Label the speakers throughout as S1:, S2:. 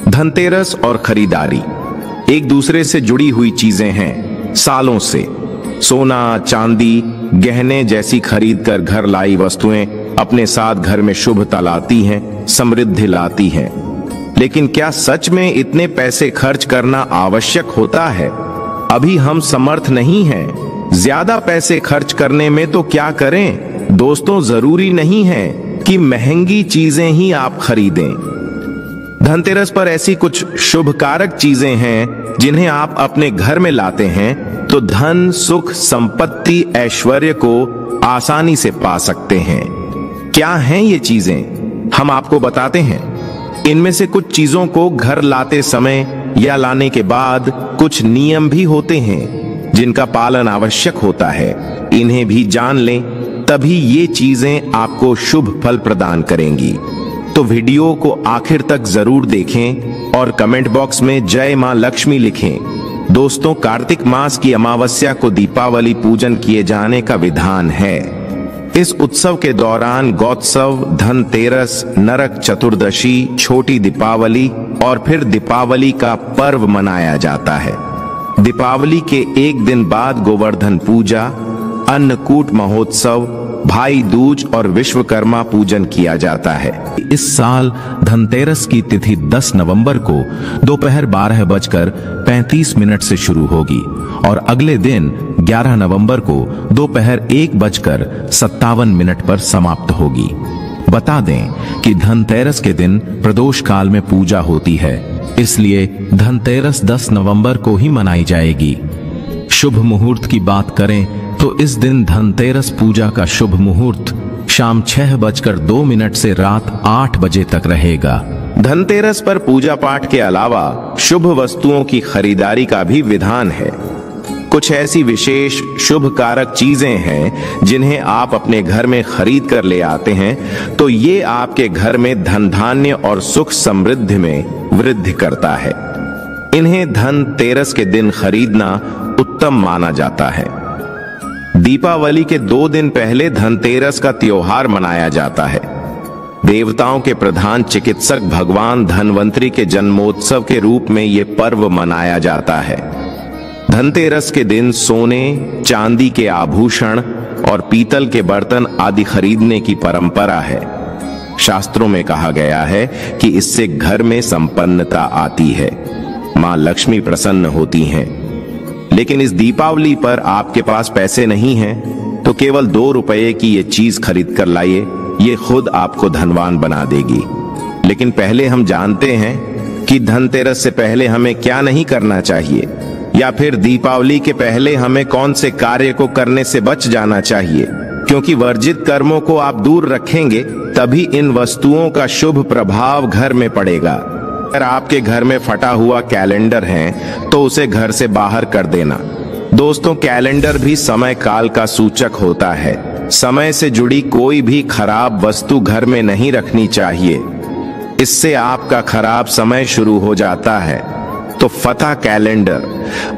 S1: धनतेरस और खरीदारी एक दूसरे से जुड़ी हुई चीजें हैं। सालों से सोना, चांदी, गहने जैसी खरीद कर घर लाई वस्तुएं अपने साथ घर में शुभता लाती हैं, समृद्धि लाती हैं। लेकिन क्या सच में इतने पैसे खर्च करना आवश्यक होता है? अभी हम समर्थ नहीं हैं। ज्यादा पैसे खर्च करने में तो क्या करें? दोस्तों, जरूरी नहीं है कि महंगी चीजें ही आप खरीदें। धनतेरस पर ऐसी कुछ शुभकारक चीजें हैं जिन्हें आप अपने घर में लाते हैं तो धन, सुख, संपत्ति, ऐश्वर्य को आसानी से पा सकते हैं। क्या हैं ये चीजें? हम आपको बताते हैं। इनमें से कुछ चीजों को घर लाते समय या लाने के बाद कुछ नियम भी होते हैं जिनका पालन आवश्यक होता है। इन्हें भी जान लें, तभी ये चीजें आपको शुभ फल प्रदान करेंगी। तो वीडियो को आखिर तक जरूर देखें और कमेंट बॉक्स में जय मां लक्ष्मी लिखें। दोस्तों, कार्तिक मास की अमावस्या को दीपावली पूजन किए जाने का विधान है। इस उत्सव के दौरान गौत्सव, धनतेरस, नरक चतुर्दशी, छोटी दीपावली और फिर दीपावली का पर्व मनाया जाता है। दीपावली के एक दिन बाद गोवर्धन पूजा, अन्नकूट महोत्सव, भाई दूज और विश्वकर्मा पूजन किया जाता है। इस साल धनतेरस की तिथि 10 नवंबर को दोपहर 12:35 से शुरू होगी और अगले दिन 11 नवंबर को दोपहर 1:57 पर समाप्त होगी। बता दें कि धनतेरस के दिन प्रदोष काल में पूजा होती है, इसलिए धनतेरस 10 नवंबर को ही मनाई जाएगी। शुभ मुहूर्त की बात करें तो इस दिन धनतेरस पूजा का शुभ मुहूर्त शाम 6:02 से रात 8 बजे तक रहेगा। धनतेरस पर पूजा पाठ के अलावा शुभ वस्तुओं की खरीदारी का भी विधान है। कुछ ऐसी विशेष शुभ कारक चीजें हैं जिन्हें आप अपने घर में खरीद कर ले आते हैं तो ये आपके घर में धन धान्य और सुख समृद्धि में वृद्धि करता है। इन्हें धनतेरस के दिन खरीदना उत्तम माना जाता है। दीपावली के 2 दिन पहले धनतेरस का त्योहार मनाया जाता है। देवताओं के प्रधान चिकित्सक भगवान धनवंतरी के जन्मोत्सव के रूप में यह पर्व मनाया जाता है। धनतेरस के दिन सोने, चांदी के आभूषण और पीतल के बर्तन आदि खरीदने की परंपरा है। शास्त्रों में कहा गया है कि इससे घर में संपन्नता आती है, मां लक्ष्मी प्रसन्न होती हैं। लेकिन इस दीपावली पर आपके पास पैसे नहीं हैं तो केवल 2 रुपए की ये चीज खरीद कर लाइए, ये खुद आपको धनवान बना देगी। लेकिन पहले हम जानते हैं कि धनतेरस से पहले हमें क्या नहीं करना चाहिए, या फिर दीपावली के पहले हमें कौन से कार्य को करने से बच जाना चाहिए, क्योंकि वर्जित कर्मों को आप दूर रखेंगे तभी इन वस्तुओं का शुभ प्रभाव घर में पड़ेगा। अगर आपके घर में फटा हुआ कैलेंडर है तो उसे घर से बाहर कर देना। दोस्तों, कैलेंडर भी समय काल का सूचक होता है। समय से जुड़ी कोई भी खराब वस्तु घर में नहीं रखनी चाहिए, इससे आपका खराब समय शुरू हो जाता है। तो फटा कैलेंडर,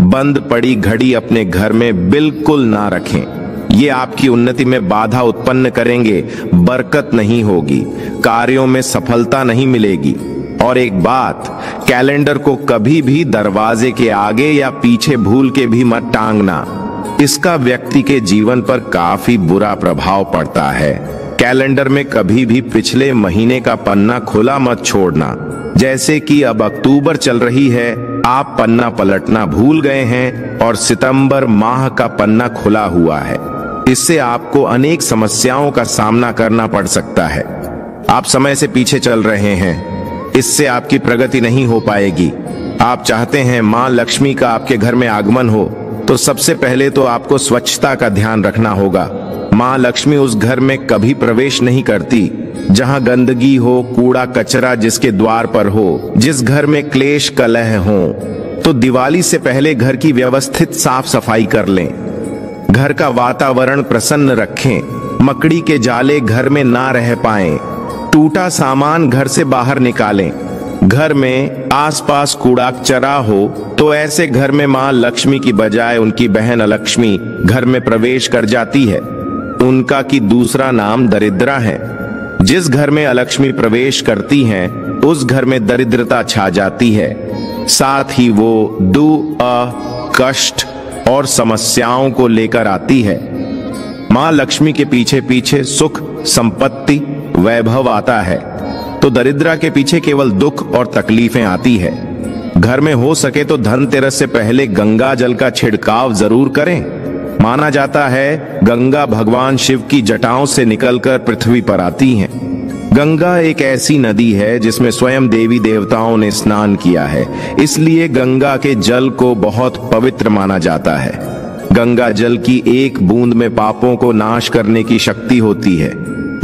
S1: बंद पड़ी घड़ी अपने घर में बिल्कुल ना रखें। ये आपकी उन्नति में बाधा उत्पन्न करेंगे, बरकत नहीं होगी, कार्यों में सफलता नहीं मिलेगी। और एक बात, कैलेंडर को कभी भी दरवाजे के आगे या पीछे भूल के भी मत टांगना। इसका व्यक्ति के जीवन पर काफी बुरा प्रभाव पड़ता है। कैलेंडर में कभी भी पिछले महीने का पन्ना खुला मत छोड़ना। जैसे कि अब अक्टूबर चल रही है, आप पन्ना पलटना भूल गए हैं और सितंबर माह का पन्ना खुला हुआ है। इससे आपको अनेक समस्याओं का सामना करना पड़ सकता है। आप समय से पीछे चल रहे हैं, इससे आपकी प्रगति नहीं हो पाएगी। आप चाहते हैं मां लक्ष्मी का आपके घर में आगमन हो तो सबसे पहले तो आपको स्वच्छता का ध्यान रखना होगा। मां लक्ष्मी उस घर में कभी प्रवेश नहीं करती जहां गंदगी हो, कूड़ा कचरा जिसके द्वार पर हो, जिस घर में क्लेश कलह हो। तो दिवाली से पहले घर की व्यवस्थित साफ सफाई कर लें, घर का वातावरण प्रसन्न रखें, मकड़ी के जाले घर में ना रह पाएं, टूटा सामान घर से बाहर निकालें। घर में आसपास कूड़ा कचरा हो तो ऐसे घर में मां लक्ष्मी की बजाय उनकी बहन अलक्ष्मी घर में प्रवेश कर जाती है। उनका की दूसरा नाम दरिद्रा है। जिस घर में अलक्ष्मी प्रवेश करती हैं उस घर में दरिद्रता छा जाती है। साथ ही वो कष्ट और समस्याओं को लेकर आती है। मां लक्ष्मी के पीछे पीछे सुख, संपत्ति, वैभव आता है, तो दरिद्रा के पीछे केवल दुख और तकलीफें आती है। घर में हो सके तो धनतेरस से पहले गंगा जल का छिड़काव जरूर करें। माना जाता है गंगा भगवान शिव की जटाओं से निकलकर पृथ्वी पर आती हैं। गंगा एक ऐसी नदी है जिसमें स्वयं देवी देवताओं ने स्नान किया है, इसलिए गंगा के जल को बहुत पवित्र माना जाता है। गंगा जल की एक बूंद में पापों को नाश करने की शक्ति होती है।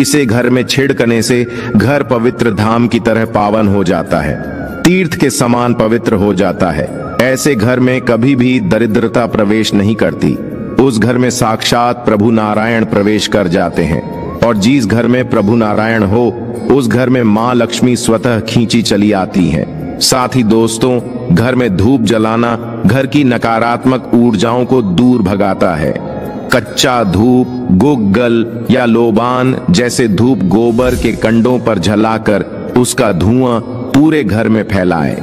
S1: इसे घर में छिड़कने से घर पवित्र धाम की तरह पावन हो जाता है, तीर्थ के समान पवित्र हो जाता है। ऐसे घर में कभी भी दरिद्रता प्रवेश नहीं करती। उस घर में साक्षात प्रभु नारायण प्रवेश कर जाते हैं, और जिस घर में प्रभु नारायण हो उस घर में मां लक्ष्मी स्वतः खींची चली आती हैं। साथ ही दोस्तों, घर में धूप जलाना घर की नकारात्मक ऊर्जाओं को दूर भगाता है। कच्चा धूप, गुग्गल या लोबान जैसे धूप गोबर के कंडों पर जलाकर उसका धुआं पूरे घर में फैलाए,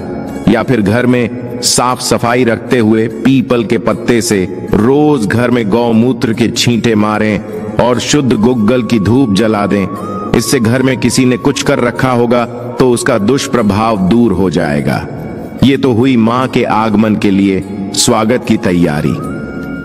S1: या फिर घर में साफ सफाई रखते हुए पीपल के पत्ते से रोज घर में गौमूत्र के छींटे मारें और शुद्ध गुग्गल की धूप जला दें। इससे घर में किसी ने कुछ कर रखा होगा तो उसका दुष्प्रभाव दूर हो जाएगा। ये तो हुई मां के आगमन के लिए स्वागत की तैयारी।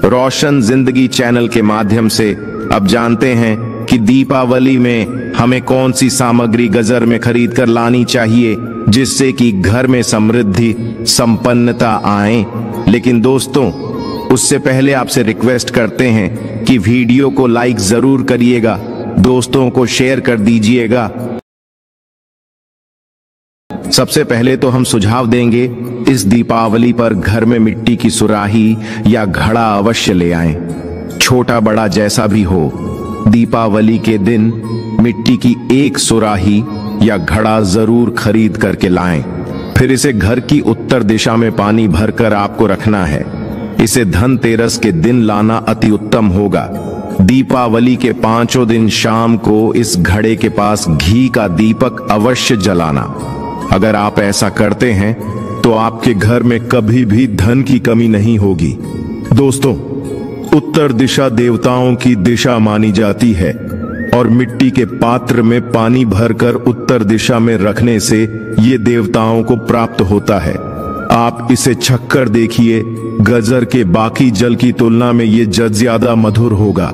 S1: रोशन जिंदगी चैनल के माध्यम से अब जानते हैं कि दीपावली में हमें कौन सी सामग्री गजर में खरीद कर लानी चाहिए जिससे कि घर में समृद्धि, संपन्नता आए। लेकिन दोस्तों, उससे पहले आपसे रिक्वेस्ट करते हैं कि वीडियो को लाइक जरूर करिएगा, दोस्तों को शेयर कर दीजिएगा। सबसे पहले तो हम सुझाव देंगे, इस दीपावली पर घर में मिट्टी की सुराही या घड़ा अवश्य ले आएं, छोटा बड़ा जैसा भी हो। दीपावली के दिन मिट्टी की एक सुराही या घड़ा जरूर खरीद करके लाएं। फिर इसे घर की उत्तर दिशा में पानी भरकर आपको रखना है। इसे धनतेरस के दिन लाना अति उत्तम होगा। दीपावली के 5 दिन शाम को इस घड़े के पास घी का दीपक अवश्य जलाना। अगर आप ऐसा करते हैं तो आपके घर में कभी भी धन की कमी नहीं होगी। दोस्तों, उत्तर दिशा देवताओं की दिशा मानी जाती है और मिट्टी के पात्र में पानी भरकर उत्तर दिशा में रखने से ये देवताओं को प्राप्त होता है। आप इसे छक्कर देखिए, गजर के बाकी जल की तुलना में ये जल ज्यादा मधुर होगा।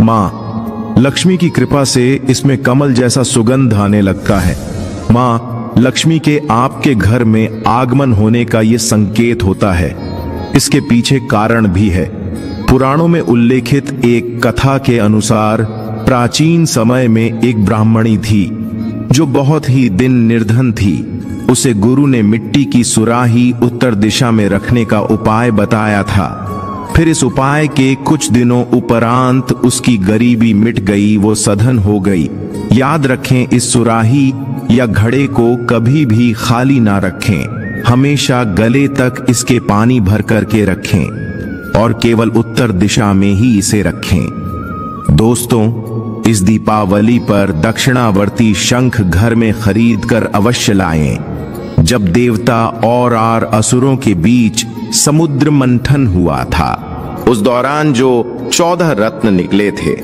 S1: मां लक्ष्मी की कृपा से इसमें कमल जैसा सुगंध आने लगता है। मां लक्ष्मी के आपके घर में आगमन होने का ये संकेत होता है। इसके पीछे कारण भी है। पुराणों में उल्लेखित एक कथा के अनुसार प्राचीन समय में एक ब्राह्मणी थी जो बहुत ही दिन निर्धन थी। उसे गुरु ने मिट्टी की सुराही उत्तर दिशा में रखने का उपाय बताया था। फिर इस उपाय के कुछ दिनों उपरांत उसकी गरीबी मिट गई, वो सधन हो गई। याद रखें, इस सुराही या घड़े को कभी भी खाली ना रखें, हमेशा गले तक इसके पानी भर करके रखें और केवल उत्तर दिशा में ही इसे रखें। दोस्तों, इस दीपावली पर दक्षिणावर्ती शंख घर में खरीद कर अवश्य लाएं। जब देवता और असुरों के बीच समुद्र मंथन हुआ था, उस दौरान जो 14 रत्न निकले थे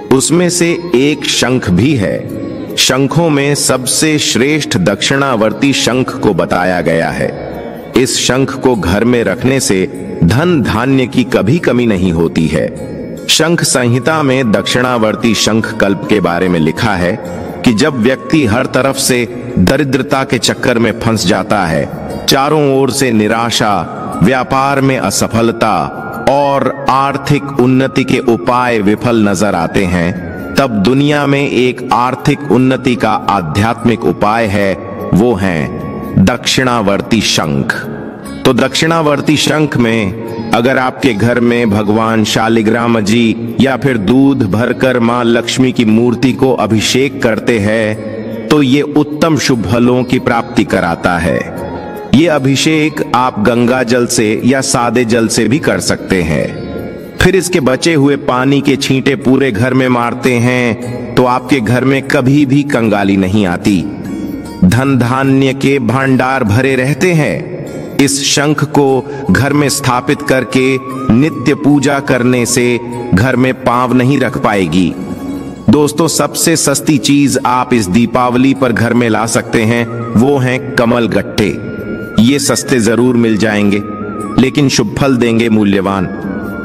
S1: उसमें से एक शंख भी है। शंखों में सबसे श्रेष्ठ दक्षिणावर्ती शंख को बताया गया है। इस शंख को घर में रखने से धन धान्य की कभी कमी नहीं होती है। शंख संहिता में दक्षिणावर्ती शंख कल्प के बारे में लिखा है कि जब व्यक्ति हर तरफ से दरिद्रता के चक्कर में फंस जाता है, चारों ओर से निराशा, व्यापार में असफलता और आर्थिक उन्नति के उपाय विफल नजर आते हैं, तब दुनिया में एक आर्थिक उन्नति का आध्यात्मिक उपाय है, वो है दक्षिणावर्ती शंख। तो दक्षिणावर्ती शंख में अगर आपके घर में भगवान शालिग्राम जी या फिर दूध भरकर मां लक्ष्मी की मूर्ति को अभिषेक करते हैं तो ये उत्तम शुभ फलों की प्राप्ति कराता है। ये अभिषेक आप गंगा जल से या सादे जल से भी कर सकते हैं। फिर इसके बचे हुए पानी के छींटे पूरे घर में मारते हैं तो आपके घर में कभी भी कंगाली नहीं आती। धन धान्य के भंडार भरे रहते हैं। इस शंख को घर में स्थापित करके नित्य पूजा करने से घर में पांव नहीं रख पाएगी। दोस्तों, सबसे सस्ती चीज आप इस दीपावली पर घर में ला सकते हैं वो हैं कमल गट्टे। ये सस्ते जरूर मिल जाएंगे लेकिन शुभ फल देंगे मूल्यवान।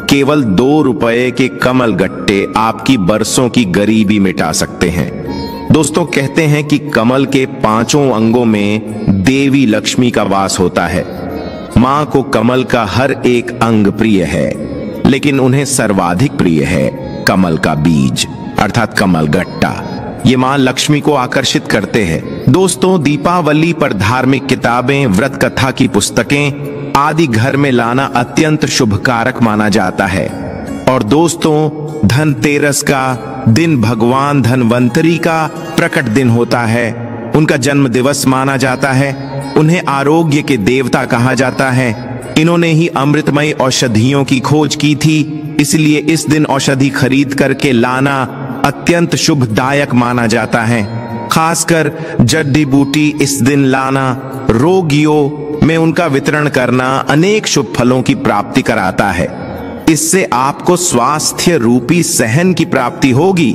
S1: केवल 2 रुपए के कमल गट्टे आपकी बरसों की गरीबी मिटा सकते हैं। दोस्तों, कहते हैं कि कमल के 5 अंगों में देवी लक्ष्मी का वास होता है। मां को कमल का हर एक अंग प्रिय है, लेकिन उन्हें सर्वाधिक प्रिय है कमल का बीज अर्थात कमल गट्टा। ये मां लक्ष्मी को आकर्षित करते हैं। दोस्तों, दीपावली पर धार्मिक किताबें, व्रत कथा की पुस्तकें आदि घर में लाना अत्यंत शुभकारक माना जाता है। और दोस्तों, धनतेरस का दिन भगवान धनवंतरी का प्रकट दिन होता है। उनका जन्म दिवस माना जाता है। उन्हें आरोग्य के देवता कहा जाता है। इन्होंने ही अमृतमय औषधियों की खोज की थी, इसलिए इस दिन औषधि खरीद करके लाना अत्यंत शुभदायक माना जाता है। खासकर जड़ी बूटी इस दिन लाना, रोगियों में उनका वितरण करना अनेक शुभ फलों की प्राप्ति कराता है। इससे आपको स्वास्थ्य रूपी सहन की प्राप्ति होगी।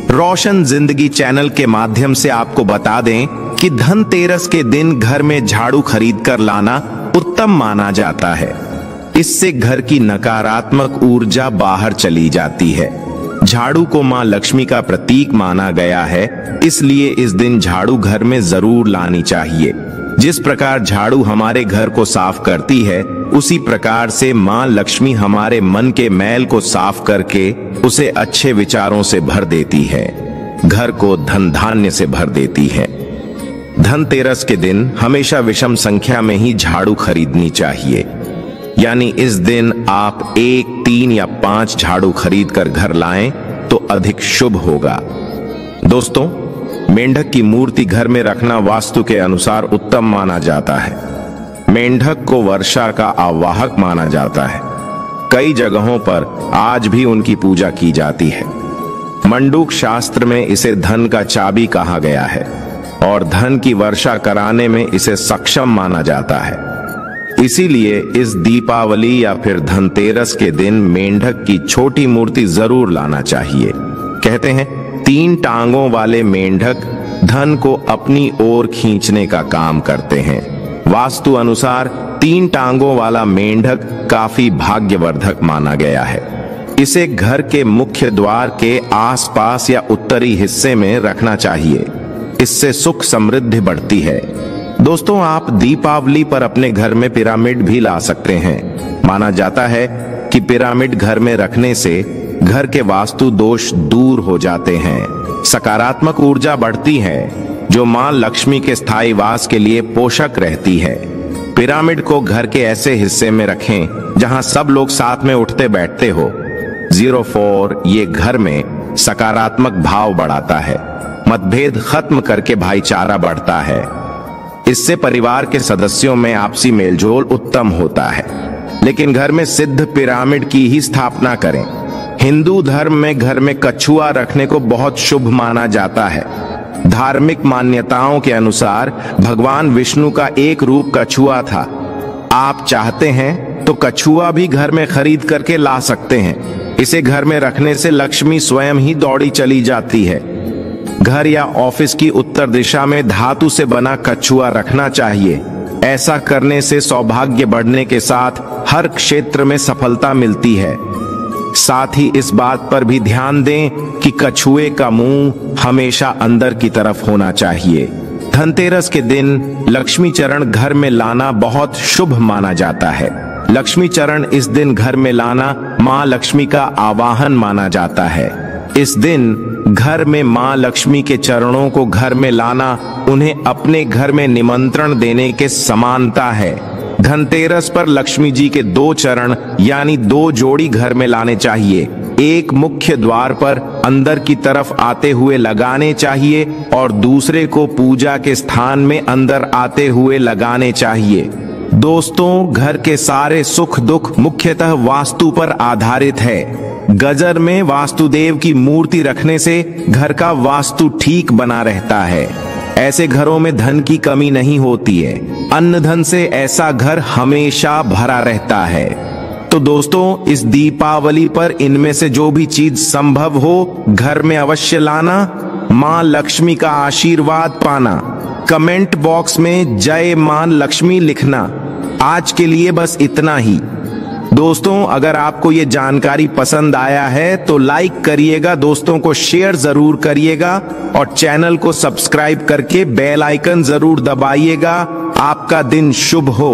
S1: रोशन जिंदगी चैनल के माध्यम से आपको बता दें कि धनतेरस के दिन घर में झाड़ू खरीद कर लाना उत्तम माना जाता है। इससे घर की नकारात्मक ऊर्जा बाहर चली जाती है। झाड़ू को मां लक्ष्मी का प्रतीक माना गया है, इसलिए इस दिन झाड़ू घर में जरूर लानी चाहिए। जिस प्रकार झाड़ू हमारे घर को साफ करती है, उसी प्रकार से मां लक्ष्मी हमारे मन के मैल को साफ करके उसे अच्छे विचारों से भर देती है, घर को धन धान्य से भर देती है। धनतेरस के दिन हमेशा विषम संख्या में ही झाड़ू खरीदनी चाहिए, यानी इस दिन आप 1, 3 या 5 झाड़ू खरीद कर घर लाएं तो अधिक शुभ होगा। दोस्तों, मेंढक की मूर्ति घर में रखना वास्तु के अनुसार उत्तम माना जाता है। मेंढक को वर्षा का आवाहक माना जाता है। कई जगहों पर आज भी उनकी पूजा की जाती है। मंडूक शास्त्र में इसे धन का चाबी कहा गया है और धन की वर्षा कराने में इसे सक्षम माना जाता है। इसीलिए इस दीपावली या फिर धनतेरस के दिन मेंढक की छोटी मूर्ति जरूर लाना चाहिए। कहते हैं 3 टांगों वाले मेंढक धन को अपनी ओर खींचने का काम करते हैं। वास्तु अनुसार 3 टांगों वाला मेंढक काफी भाग्यवर्धक माना गया है। इसे घर के मुख्य द्वार के आसपास या उत्तरी हिस्से में रखना चाहिए। इससे सुख समृद्धि बढ़ती है। दोस्तों, आप दीपावली पर अपने घर में पिरामिड भी ला सकते हैं। माना जाता है कि पिरामिड घर में रखने से घर के वास्तु दोष दूर हो जाते हैं, सकारात्मक ऊर्जा बढ़ती है जो मां लक्ष्मी के स्थायी वास के लिए पोषक रहती है। पिरामिड को घर के ऐसे हिस्से में रखें जहां सब लोग साथ में उठते बैठते हो। 04 ये घर में सकारात्मक भाव बढ़ाता है, मतभेद खत्म करके भाईचारा बढ़ता है। इससे परिवार के सदस्यों में आपसी मेलजोल उत्तम होता है। लेकिन घर में सिद्ध पिरामिड की ही स्थापना करें। हिंदू धर्म में घर में कछुआ रखने को बहुत शुभ माना जाता है। धार्मिक मान्यताओं के अनुसार भगवान विष्णु का एक रूप कछुआ था। आप चाहते हैं तो कछुआ भी घर में खरीद करके ला सकते हैं। इसे घर में रखने से लक्ष्मी स्वयं ही दौड़ी चली जाती है। घर या ऑफिस की उत्तर दिशा में धातु से बना कछुआ रखना चाहिए। ऐसा करने से सौभाग्य बढ़ने के साथ हर क्षेत्र में सफलता मिलती है। साथ ही इस बात पर भी ध्यान दें कि कछुए का मुंह हमेशा अंदर की तरफ होना चाहिए। धनतेरस के दिन लक्ष्मी चरण घर में लाना बहुत शुभ माना जाता है। लक्ष्मी चरण इस दिन घर में लाना मां लक्ष्मी का आवाहन माना जाता है। इस दिन घर में मां लक्ष्मी के चरणों को घर में लाना उन्हें अपने घर में निमंत्रण देने के समानता है। धनतेरस पर लक्ष्मी जी के 2 चरण यानी 2 जोड़ी घर में लाने चाहिए। एक मुख्य द्वार पर अंदर की तरफ आते हुए लगाने चाहिए और दूसरे को पूजा के स्थान में अंदर आते हुए लगाने चाहिए। दोस्तों, घर के सारे सुख दुख मुख्यतः वास्तु पर आधारित है। गजर में वास्तुदेव की मूर्ति रखने से घर का वास्तु ठीक बना रहता है। ऐसे घरों में धन की कमी नहीं होती है। अन्न धन से ऐसा घर हमेशा भरा रहता है। तो दोस्तों, इस दीपावली पर इनमें से जो भी चीज संभव हो घर में अवश्य लाना, मां लक्ष्मी का आशीर्वाद पाना। कमेंट बॉक्स में जय मां लक्ष्मी लिखना। आज के लिए बस इतना ही। दोस्तों, अगर आपको ये जानकारी पसंद आया है तो लाइक करिएगा, दोस्तों को शेयर जरूर करिएगा और चैनल को सब्सक्राइब करके बेल आइकन जरूर दबाइएगा। आपका दिन शुभ हो।